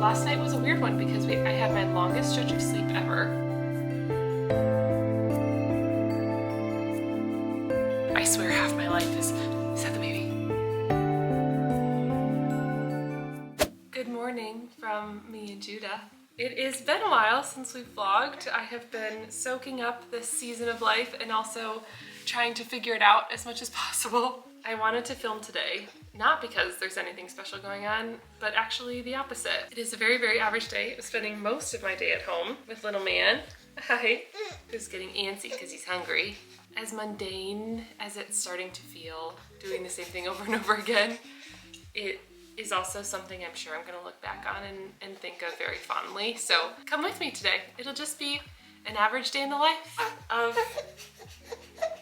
Last night was a weird one because I had my longest stretch of sleep ever. I swear half my life is had the baby. Good morning from me and Judah. It has been a while since we've vlogged. I have been soaking up this season of life and also trying to figure it out as much as possible. I wanted to film today, not because there's anything special going on, but actually the opposite. It is a very, very average day. I'm spending most of my day at home with little man, hi, who's getting antsy because he's hungry. As mundane as it's starting to feel, doing the same thing over and over again, it is also something I'm sure I'm gonna look back on and think of very fondly. So come with me today. It'll just be an average day in the life of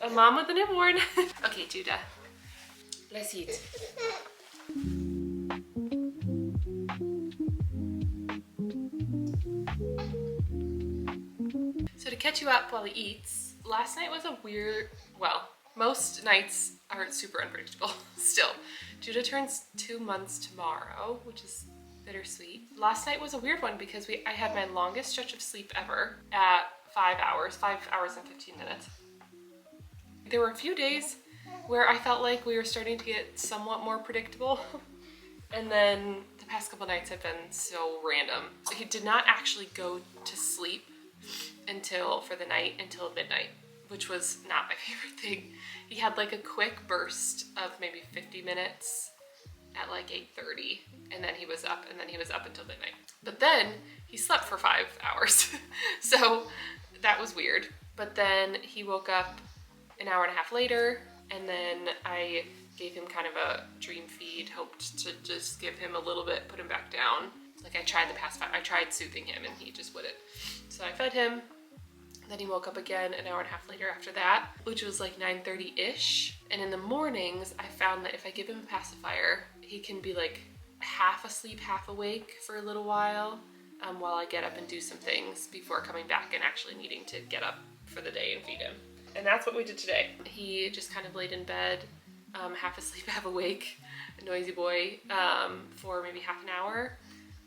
a mom with a newborn. Okay, Judah, let's eat. So to catch you up while he eats, last night was a weird, well, most nights are super unpredictable still. Judah turns 2 months tomorrow, which is bittersweet. Last night was a weird one because I had my longest stretch of sleep ever at 5 hours and 15 minutes. There were a few days where I felt like we were starting to get somewhat more predictable. And then the past couple nights have been so random. So he did not actually go to sleep until midnight, which was not my favorite thing. He had like a quick burst of maybe 50 minutes at like 8:30, and then he was up until midnight. But then he slept for 5 hours. So that was weird. But then he woke up an hour and a half later, and then I gave him kind of a dream feed, hoped to just give him a little bit, put him back down. Like I tried soothing him and he just wouldn't. So I fed him. Then he woke up again an hour and a half later after that, which was like 9:30-ish. And in the mornings, I found that if I give him a pacifier, he can be like half asleep, half awake for a little while I get up and do some things before coming back and actually needing to get up for the day and feed him. And that's what we did today. He just kind of laid in bed, half asleep, half awake, a noisy boy, for maybe half an hour.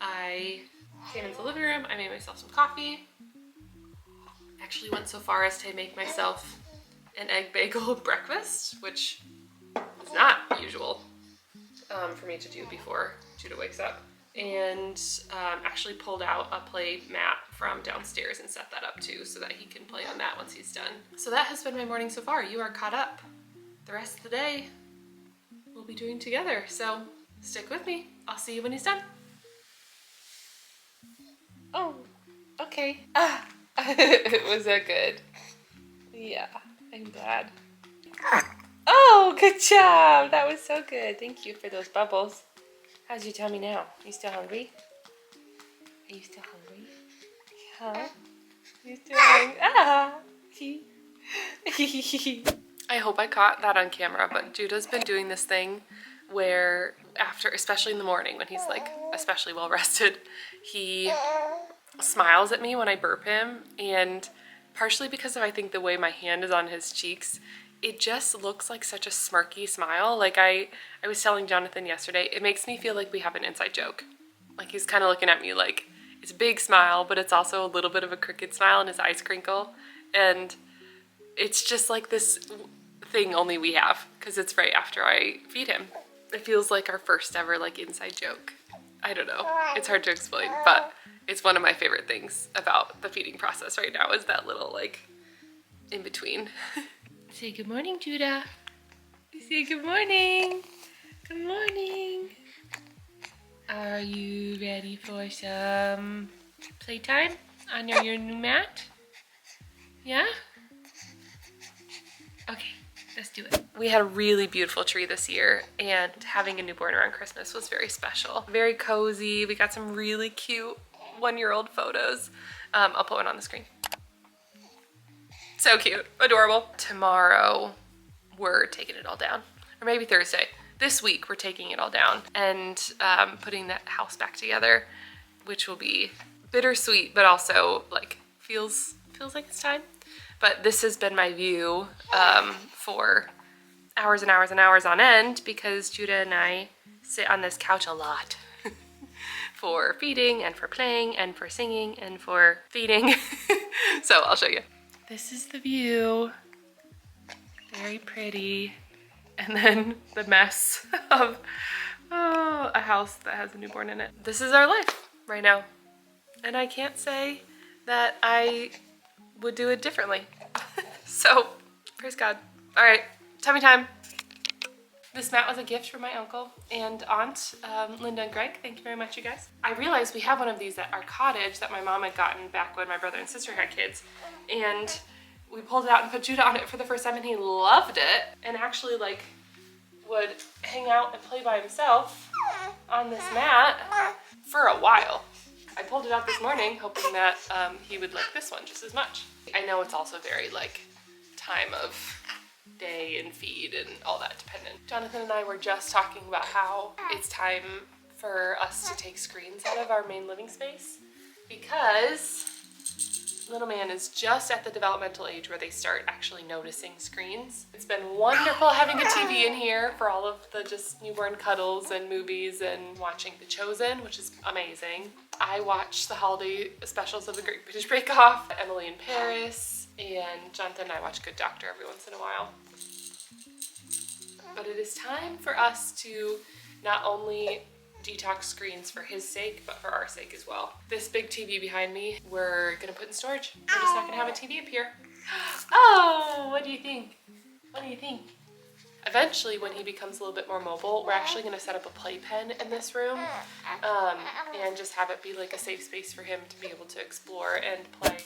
I came into the living room, I made myself some coffee. Actually went so far as to make myself an egg bagel breakfast, which is not usual for me to do before Judah wakes up. And actually pulled out a play mat from downstairs and set that up too so that he can play on that once he's done. So that has been my morning so far. You are caught up. The rest of the day we'll be doing together. So stick with me. I'll see you when he's done. Oh, okay. Was that good? Yeah, I'm glad. Oh, good job. That was so good. Thank you for those bubbles. How's your tummy now? You still hungry? Are you still hungry? Huh? You still hungry? Ah! I hope I caught that on camera, but Judah's been doing this thing where after, especially in the morning when he's like especially well rested, he smiles at me when I burp him, and partially because of I think the way my hand is on his cheeks, it just looks like such a smirky smile. Like I was telling Jonathan yesterday, it makes me feel like we have an inside joke. Like he's kind of looking at me like it's a big smile, but it's also a little bit of a crooked smile and his eyes crinkle. And it's just like this thing only we have because it's right after I feed him. It feels like our first ever like inside joke. I don't know. It's hard to explain, but it's one of my favorite things about the feeding process right now is that little like in between. Say good morning, Judah. Say good morning. Good morning. Are you ready for some playtime on your new mat? Yeah? Okay, let's do it. We had a really beautiful tree this year, and having a newborn around Christmas was very special. Very cozy. We got some really cute 1-year-old photos. I'll put one on the screen. So cute, adorable. Tomorrow, we're taking it all down. Or maybe Thursday. This week, we're taking it all down and putting that house back together, which will be bittersweet, but also like feels like it's time. But this has been my view for hours and hours and hours on end because Judah and I sit on this couch a lot for feeding and for playing and for singing and for feeding. So I'll show you. This is the view. Very pretty. And then the mess of a house that has a newborn in it. This is our life right now. And I can't say that I would do it differently. So, praise God. All right, tummy time. This mat was a gift from my uncle and aunt, Linda and Greg. Thank you very much, you guys. I realized we have one of these at our cottage that my mom had gotten back when my brother and sister had kids. And we pulled it out and put Judah on it for the first time, and he loved it and actually like would hang out and play by himself on this mat for a while. I pulled it out this morning hoping that he would like this one just as much. I know it's also very like time of day and feed and all that dependent. Jonathan and I were just talking about how it's time for us to take screens out of our main living space because little man is just at the developmental age where they start actually noticing screens. It's been wonderful having a TV in here for all of the just newborn cuddles and movies and watching The Chosen, which is amazing. I watch the holiday specials of The Great British Bake Off, Emily in Paris, and Jonathan and I watch Good Doctor every once in a while. But it is time for us to not only detox screens for his sake, but for our sake as well. This big TV behind me, we're gonna put in storage. We're just not gonna have a TV up here. Oh, what do you think? What do you think? Eventually, when he becomes a little bit more mobile, we're actually gonna set up a playpen in this room and just have it be like a safe space for him to be able to explore and play.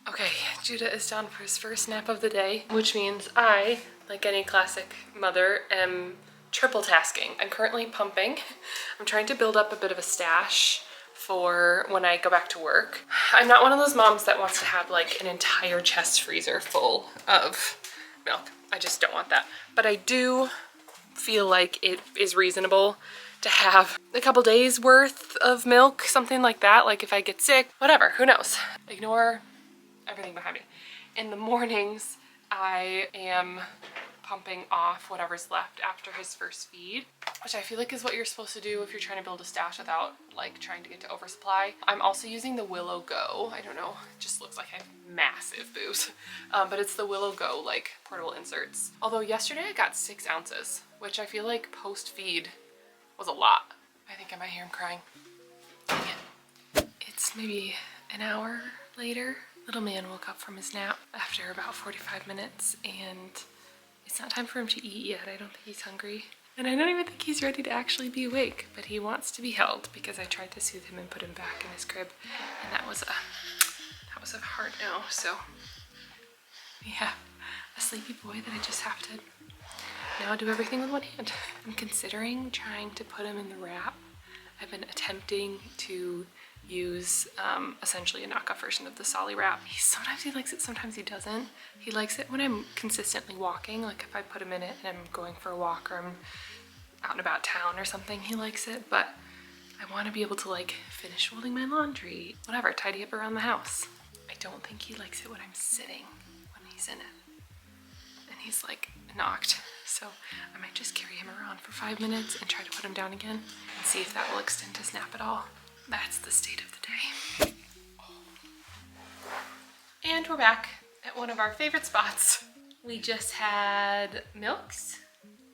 Okay, Judah is down for his first nap of the day, which means I, like any classic mother, am triple tasking. I'm currently pumping. I'm trying to build up a bit of a stash for when I go back to work. I'm not one of those moms that wants to have like an entire chest freezer full of milk. I just don't want that. But I do feel like it is reasonable to have a couple days worth of milk, something like that. Like if I get sick, whatever, who knows? Ignore everything behind me. In the mornings, I am pumping off whatever's left after his first feed, which I feel like is what you're supposed to do if you're trying to build a stash without like trying to get to oversupply. I'm also using the Willow Go. I don't know, it just looks like I have massive boobs, but it's the Willow Go like portable inserts. Although yesterday I got 6 ounces, which I feel like post feed was a lot. I think I might hear him crying. Dang it. It's maybe an hour later. Little man woke up from his nap after about 45 minutes and it's not time for him to eat yet. I don't think he's hungry. And I don't even think he's ready to actually be awake, but he wants to be held because I tried to soothe him and put him back in his crib. And that was a hard no. So yeah, a sleepy boy that I just have to now do everything with one hand. I'm considering trying to put him in the wrap. I've been attempting to use essentially a knockoff version of the Solly wrap. Sometimes he likes it, sometimes he doesn't. He likes it when I'm consistently walking, like if I put him in it and I'm going for a walk or I'm out and about town or something, he likes it, but I want to be able to like finish folding my laundry, whatever, tidy up around the house. I don't think he likes it when I'm sitting when he's in it. And he's like knocked. So I might just carry him around for 5 minutes and try to put him down again and see if that will extend his nap at all. That's the state of the day. And we're back at one of our favorite spots. We just had milks.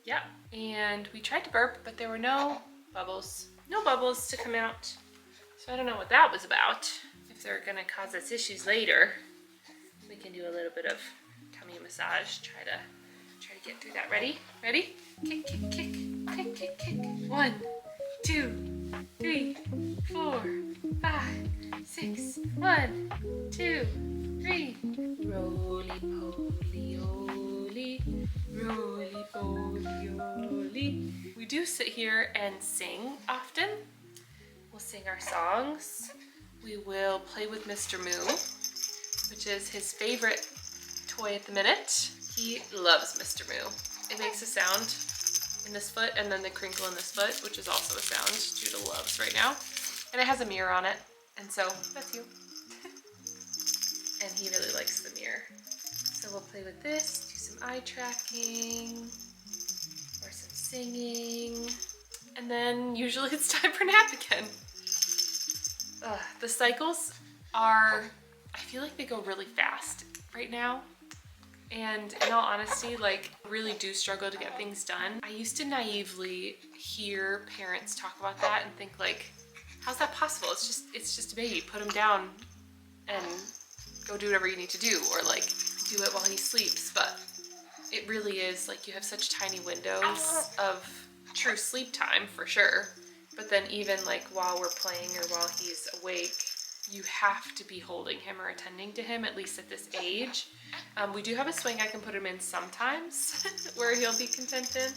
Yeah. And we tried to burp, but there were no bubbles. No bubbles to come out. So I don't know what that was about. If they're gonna cause us issues later, we can do a little bit of tummy massage. Try to get through that. Ready? Ready? Kick, kick, kick. Kick, kick, kick. 1, 2, 3, 4, 5, 6. 1, 2, 3. Roly poly oly, roly poly oly. We do sit here and sing often. We'll sing our songs. We will play with Mr. Moo, which is his favorite toy at the minute. He loves Mr. Moo. It makes a sound in this foot and then the crinkle in this foot, which is also a sound Judah loves right now. And it has a mirror on it, and so that's you. And he really likes the mirror. So we'll play with this, do some eye tracking, or some singing, and then usually it's time for nap again. The cycles are, I feel like they go really fast right now. And in all honesty, like, really do struggle to get things done. I used to naively hear parents talk about that and think like, how's that possible? It's just a baby. Put him down and go do whatever you need to do, or like do it while he sleeps. But it really is like you have such tiny windows of true sleep time for sure. But then even like while we're playing or while he's awake, you have to be holding him or attending to him, at least at this age. We do have a swing I can put him in sometimes where he'll be content in.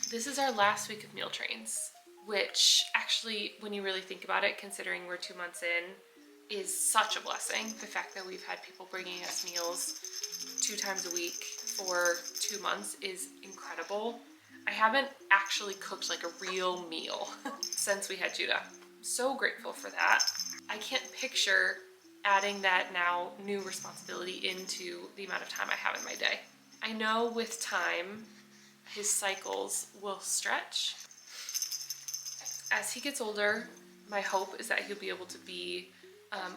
This is our last week of meal trains, which actually, when you really think about it, considering we're 2 months in, is such a blessing. The fact that we've had people bringing us meals 2 times a week for 2 months is incredible. I haven't actually cooked like a real meal since we had Judah. So grateful for that. I can't picture adding that now new responsibility into the amount of time I have in my day. I know with time, his cycles will stretch. As he gets older, my hope is that he'll be able to be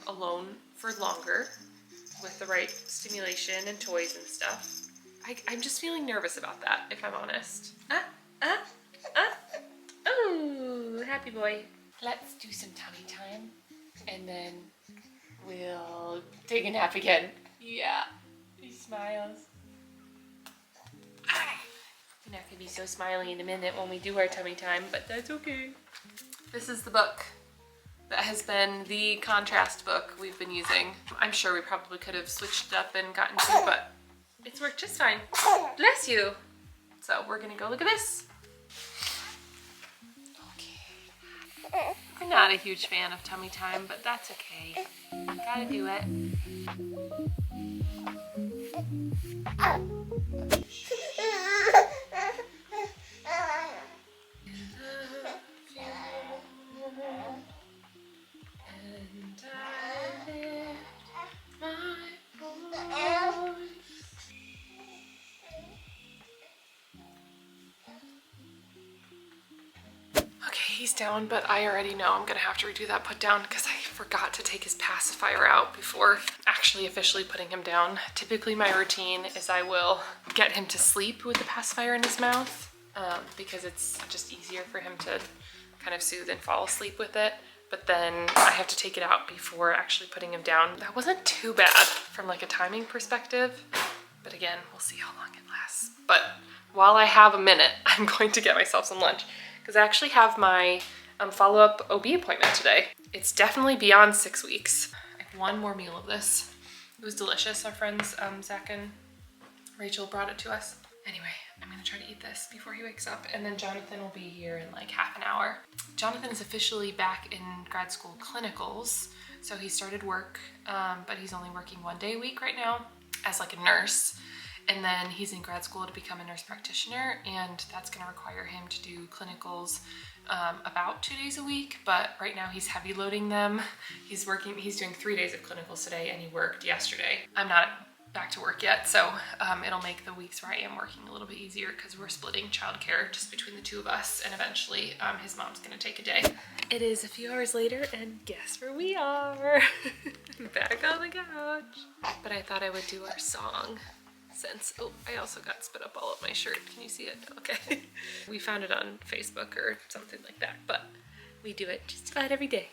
alone for longer with the right stimulation and toys and stuff. I'm just feeling nervous about that, if I'm honest. Oh, happy boy. Let's do some tummy time, and then we'll take a nap again. Yeah, he smiles. You're not gonna be so smiley in a minute when we do our tummy time, but that's okay. This is the book that has been the contrast book we've been using. I'm sure we probably could have switched it up and gotten to, but it's worked just fine. Bless you. So we're gonna go look at this. Okay. I'm not a huge fan of tummy time, but that's okay. Gotta do it. He's down, but I already know I'm gonna have to redo that put down because I forgot to take his pacifier out before actually officially putting him down. Typically my routine is I will get him to sleep with the pacifier in his mouth because it's just easier for him to kind of soothe and fall asleep with it. But then I have to take it out before actually putting him down. That wasn't too bad from like a timing perspective, but again, we'll see how long it lasts. But while I have a minute, I'm going to get myself some lunch, because I actually have my follow-up OB appointment today. It's definitely beyond 6 weeks. I have one more meal of this. It was delicious. Our friends Zach and Rachel brought it to us. Anyway, I'm gonna try to eat this before he wakes up, and then Jonathan will be here in like half an hour. Jonathan is officially back in grad school clinicals, so he started work, but he's only working 1 day a week right now as like a nurse. And then he's in grad school to become a nurse practitioner, and that's gonna require him to do clinicals about 2 days a week, but right now he's heavy loading them. He's doing 3 days of clinicals today, and he worked yesterday. I'm not back to work yet, so it'll make the weeks where I am working a little bit easier because we're splitting childcare just between the two of us, and eventually his mom's gonna take a day. It is a few hours later, and guess where we are? Back on the couch. But I thought I would do our song. Since, oh, I also got spit up all of my shirt. Can you see it? Okay. We found it on Facebook or something like that, but we do it just about every day.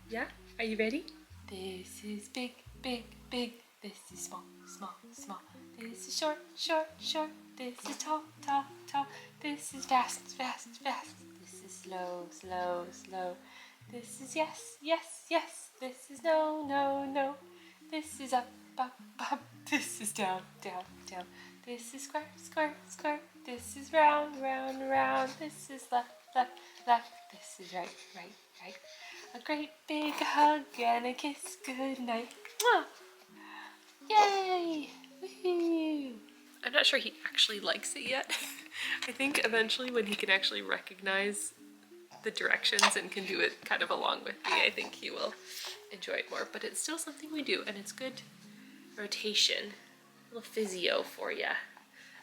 Yeah? Are you ready? This is big, big, big. This is small, small, small. This is short, short, short. This is tall, tall, tall. This is fast, fast, fast. This is slow, slow, slow. This is yes, yes, yes. This is no, no, no. This is up, up, up. This is down, down, down. This is square, square, square. This is round, round, round. This is left, left, left. This is right, right, right. A great big hug and a kiss goodnight. Mwah! Yay! Woohoo! I'm not sure he actually likes it yet. I think eventually when he can actually recognize the directions and can do it kind of along with me, I think he will enjoy it more. But it's still something we do, and it's good rotation. A little physio for ya.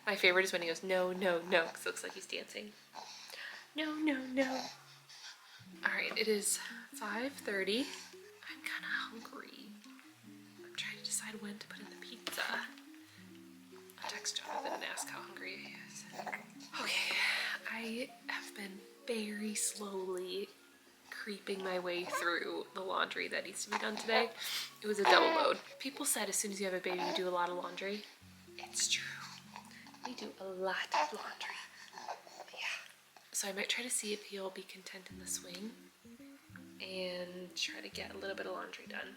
My favorite is when he goes, no, no, no, because it looks like he's dancing. No, no, no. All right, it is 5:30. kind of hungry. I'm trying to decide when to put in the pizza. I'll text Jonathan and ask how hungry he is. Okay, I have been very slowly creeping my way through the laundry that needs to be done today. It was a double load. People said as soon as you have a baby, you do a lot of laundry. It's true. We do a lot of laundry. Yeah. So I might try to see if he'll be content in the swing and try to get a little bit of laundry done.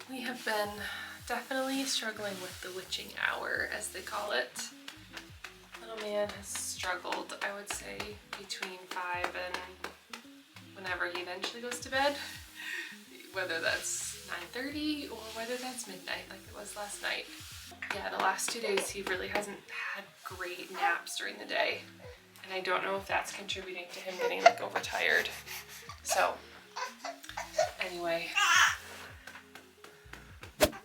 We have been definitely struggling with the witching hour, as they call it. Little man has struggled, I would say, between 5 and whenever he eventually goes to bed. Whether that's 9:30 or whether that's midnight like it was last night. Yeah, the last 2 days he really hasn't had great naps during the day. And I don't know if that's contributing to him getting like overtired. So, anyway.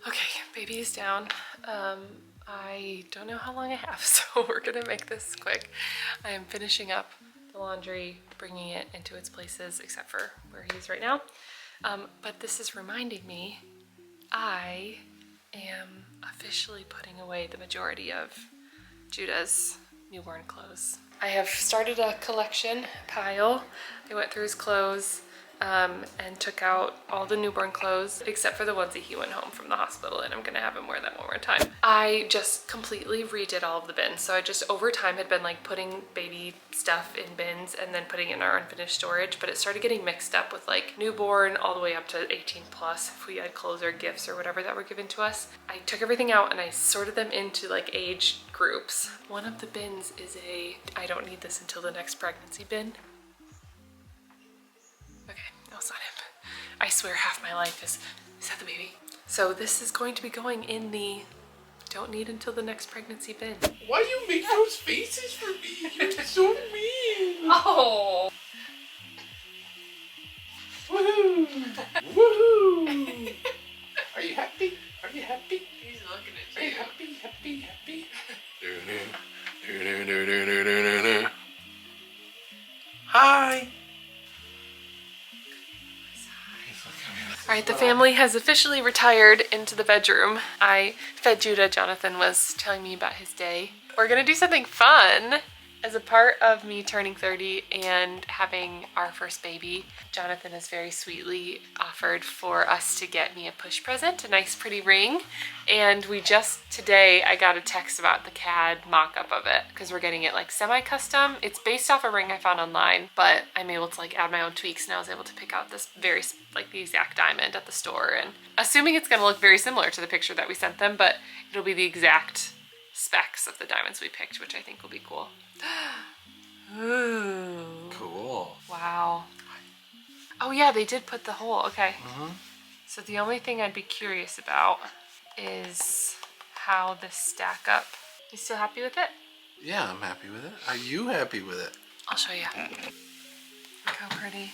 Okay, baby is down. I don't know how long I have, so we're gonna make this quick. I am finishing up the laundry, bringing it into its places, except for where he is right now. But this is reminding me, I am officially putting away the majority of Judah's newborn clothes. I have started a collection pile. I went through his clothes and took out all the newborn clothes except for the onesie he went home from the hospital, and I'm gonna have him wear that one more time. I just completely redid all of the bins. So I just over time had been like putting baby stuff in bins and then putting it in our unfinished storage, but it started getting mixed up with like newborn all the way up to 18 plus if we had clothes or gifts or whatever that were given to us. I took everything out and I sorted them into like age groups. One of the bins is a I don't need this until the next pregnancy bin. Okay, no, it's not him. I swear half my life is that the baby? So this is going to be going in the don't need until the next pregnancy bin. Why you make those faces for me? You're so mean. Oh! Woohoo! Woohoo! Are you happy? Are you happy? He's looking at Are you you. happy? Happy? Happy? Hi! All right, the family has officially retired into the bedroom. I fed Judah. Jonathan was telling me about his day. We're gonna do something fun as a part of me turning 30 and having our first baby. Jonathan has very sweetly offered for us to get me a push present, a nice pretty ring. And we just today, I got a text about the CAD mock-up of it because we're getting it like semi-custom. It's based off a ring I found online, but I'm able to like add my own tweaks, and I was able to pick out this very like the exact diamond at the store, and assuming it's gonna look very similar to the picture that we sent them, but it'll be the exact specs of the diamonds we picked, which I think will be cool. Ooh. Cool. Wow. Oh yeah, they did put the hole. Okay. Mm-hmm. So the only thing I'd be curious about is how this stack up. You still happy with it? Yeah, I'm happy with it. Are you happy with it? I'll show you. Look how pretty.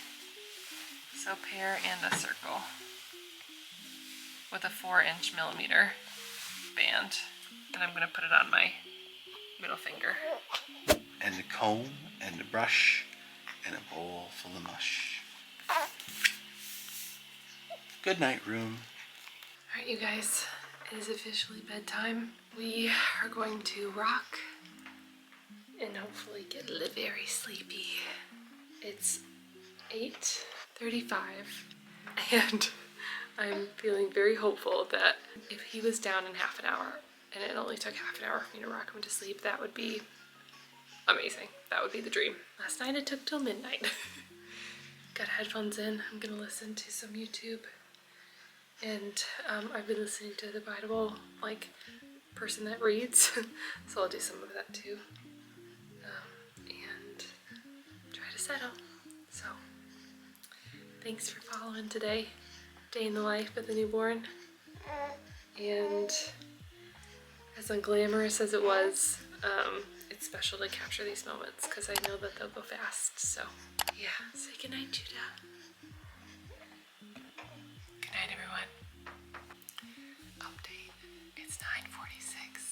So pear and a circle with a 4-inch millimeter band. And I'm gonna put it on my middle finger. And the comb and the brush and a bowl full of mush. Good night, room. All right, you guys, it is officially bedtime. We are going to rock and hopefully get very sleepy. It's 8:35 and I'm feeling very hopeful that if he was down in half an hour and it only took half an hour for me to rock him to sleep, that would be amazing. That would be the dream. Last night it took till midnight. Got headphones in. I'm gonna listen to some YouTube. And I've been listening to the Bible, like, person that reads. So I'll do some of that too. And try to settle. So, thanks for following today. Day in the life of the newborn. And as unglamorous as it was, it's special to capture these moments because I know that they'll go fast. So, yeah. Say goodnight, Judah. Good night, everyone. Update. It's 9:46.